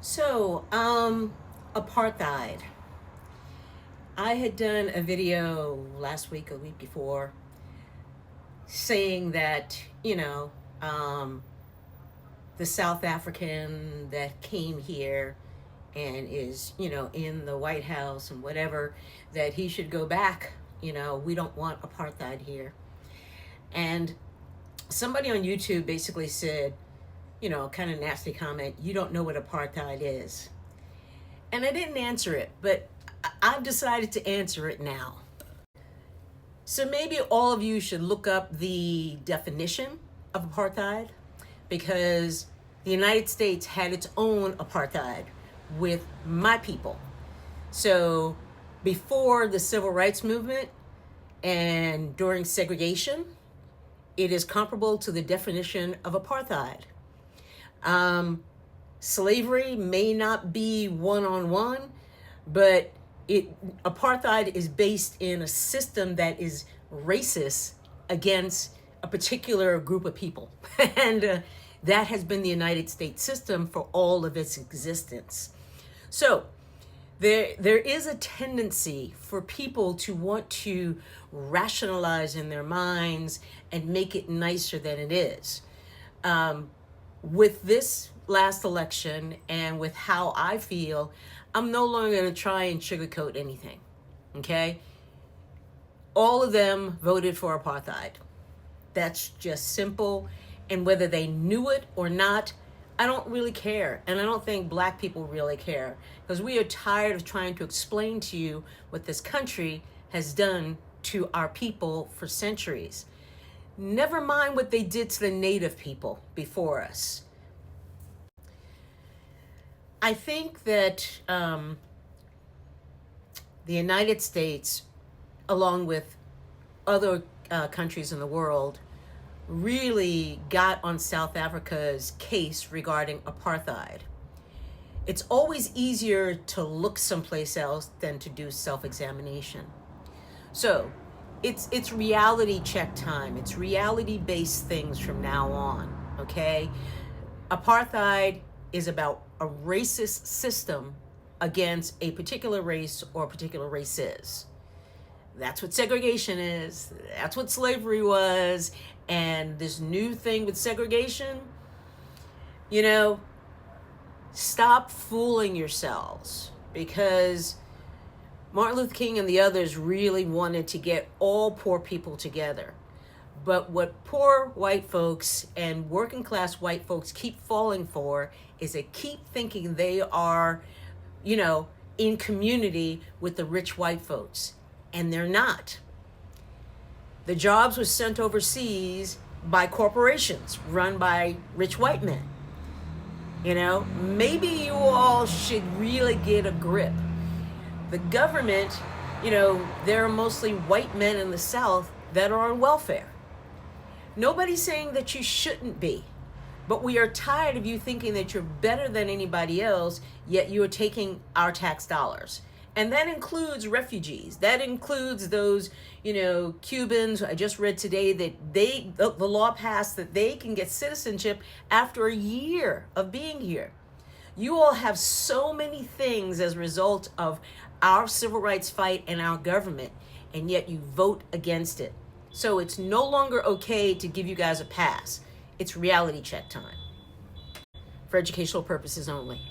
So, apartheid. I had done a video last week, a week before, saying that, the South African that came here and is, in the White House and whatever, that he should go back. We don't want apartheid here. And somebody on YouTube basically said, kind of nasty comment, you don't know what apartheid is. And I didn't answer it, but I've decided to answer it now. So maybe all of you should look up the definition of apartheid, because the United States had its own apartheid with my people. So before the civil rights movement and during segregation, it is comparable to the definition of apartheid. Slavery may not be one-on-one, but apartheid is based in a system that is racist against a particular group of people. And that has been the United States system for all of its existence. So there is a tendency for people to want to rationalize in their minds and make it nicer than it is. With this last election and with how I feel, I'm no longer going to try and sugarcoat anything, okay? All of them voted for apartheid. That's just simple. And whether they knew it or not, I don't really care. And I don't think black people really care, because we are tired of trying to explain to you what this country has done to our people for centuries. Never mind what they did to the native people before us. I think that the United States, along with other countries in the world, really got on South Africa's case regarding apartheid. It's always easier to look someplace else than to do self-examination. So it's reality check time. It's reality-based things from now on, okay? Apartheid is about a racist system against a particular race or particular races. That's what segregation is. That's what slavery was. And this new thing with segregation, stop fooling yourselves, because Martin Luther King and the others really wanted to get all poor people together. But what poor white folks and working class white folks keep falling for is they keep thinking they are, in community with the rich white folks. And they're not. The jobs were sent overseas by corporations run by rich white men. Maybe you all should really get a grip. The government, there are mostly white men in the South that are on welfare. Nobody's saying that you shouldn't be, but we are tired of you thinking that you're better than anybody else, yet you are taking our tax dollars. And that includes refugees. That includes those, Cubans. I just read today that the law passed that they can get citizenship after a year of being here. You all have so many things as a result of our civil rights fight and our government, and yet you vote against it. So it's no longer okay to give you guys a pass. It's reality check time. For educational purposes only.